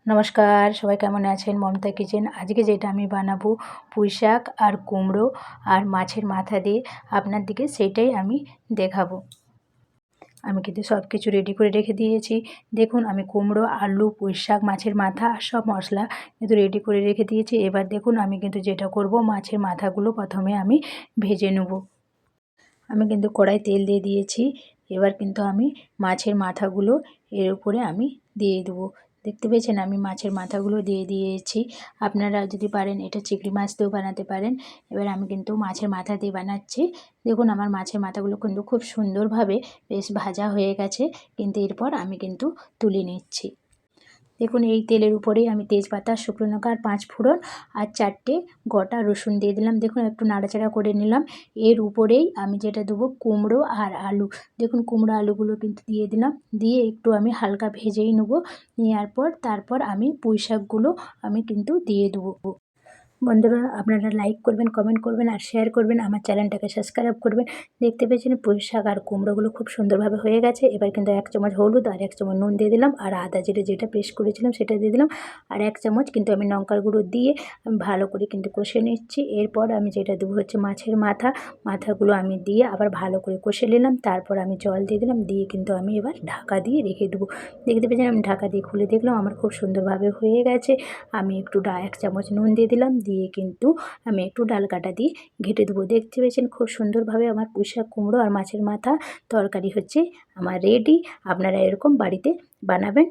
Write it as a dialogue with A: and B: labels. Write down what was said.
A: নমস্কার, সবাই কেমন আছেন? মমতা কিচেন। আজকে যেটা আমি বানাবো পুঁই শাক আর কুমড়ো আর মাছের মাথা দিয়ে আপনাদেরকে সেটাই আমি দেখাবো। আমি কিন্তু সব কিছু রেডি করে রেখে দিয়েছি। দেখুন আমি কুমড়ো, আলু, পুঁই শাক, মাছের মাথা আর সব মশলা কিন্তু রেডি করে রেখে দিয়েছি। এবার দেখুন আমি কিন্তু যেটা করব, মাছের মাথাগুলো প্রথমে আমি ভেজে নেব। আমি কিন্তু কড়াই তেল দিয়ে দিয়েছি। এবার কিন্তু আমি মাছের মাথাগুলো এর উপরে আমি দিয়ে দেবো। দেখতে পেয়েছেন আমি মাছের মাথাগুলো দিয়ে দিয়েছি। আপনারা যদি পারেন এটা চিংড়ি মাছ দিয়েও বানাতে পারেন। এবার আমি কিন্তু মাছের মাথা দিয়ে বানাচ্ছি। দেখুন আমার মাছের মাথাগুলো কিন্তু খুব সুন্দরভাবে বেশ ভাজা হয়ে গেছে, কিন্তু এরপর আমি কিন্তু তুলে নিচ্ছি। দেখুন এই তেলের উপরেই আমি তেজপাতা, শুকনো লঙ্কা আর 5 ফোড়ন আর 4টে গোটা রসুন দিয়ে দিলাম। দেখুন একটু নাড়াচাড়া করে নিলাম। এর উপরেই আমি যেটা দেবো কুমড়ো আর আলু। দেখুন কুমড়ো আলুগুলো কিন্তু দিয়ে দিলাম। দিয়ে একটু আমি হালকা ভেজেই নেবো। নেওয়ার পর তারপর আমি পুঁই শাকগুলো আমি কিন্তু দিয়ে দেবো। বন্ধুরা আপনারা লাইক করবেন, কমেন্ট করবেন আর শেয়ার করবেন, আমার চ্যানেলটাকে সাবস্ক্রাইব করবেন। দেখতে পেয়েছেন পুঁই শাক আর কুমড়োগুলো খুব সুন্দরভাবে হয়ে গেছে। এবার কিন্তু 1 চামচ হলুদ আর 1 চামচ নুন দিয়ে দিলাম, আর আদা জিরে যেটা পেস্ট করেছিলাম সেটা দিয়ে দিলাম, আর 1 চামচ কিন্তু আমি লঙ্কার গুঁড়ো দিয়ে আমি ভালো করে কিন্তু কষে নিচ্ছি। এরপর আমি যেটা দেবো হচ্ছে মাছের মাথাগুলো আমি দিয়ে আবার ভালো করে কষে নিলাম। তারপর আমি জল দিয়ে দিলাম, দিয়ে কিন্তু আমি এবার ঢাকা দিয়ে রেখে দেবো। দেখতে পেয়েছেন আমি ঢাকা দিয়ে খুলে দেখলাম আমার খুব সুন্দরভাবে হয়ে গেছে। আমি একটু 1 চামচ নুন দিয়ে দিলাম, দিয়ে কিন্তু আমি একটু ডাল কাটা দিয়ে ঘেঁটে দেবো। দেখতে পেয়েছেন খুব সুন্দরভাবে আমার পুঁই শাক, কুমড়ো আর মাছের মাথা তরকারি হচ্ছে আমার রেডি। আপনারা এরকম বাড়িতে বানাবেন।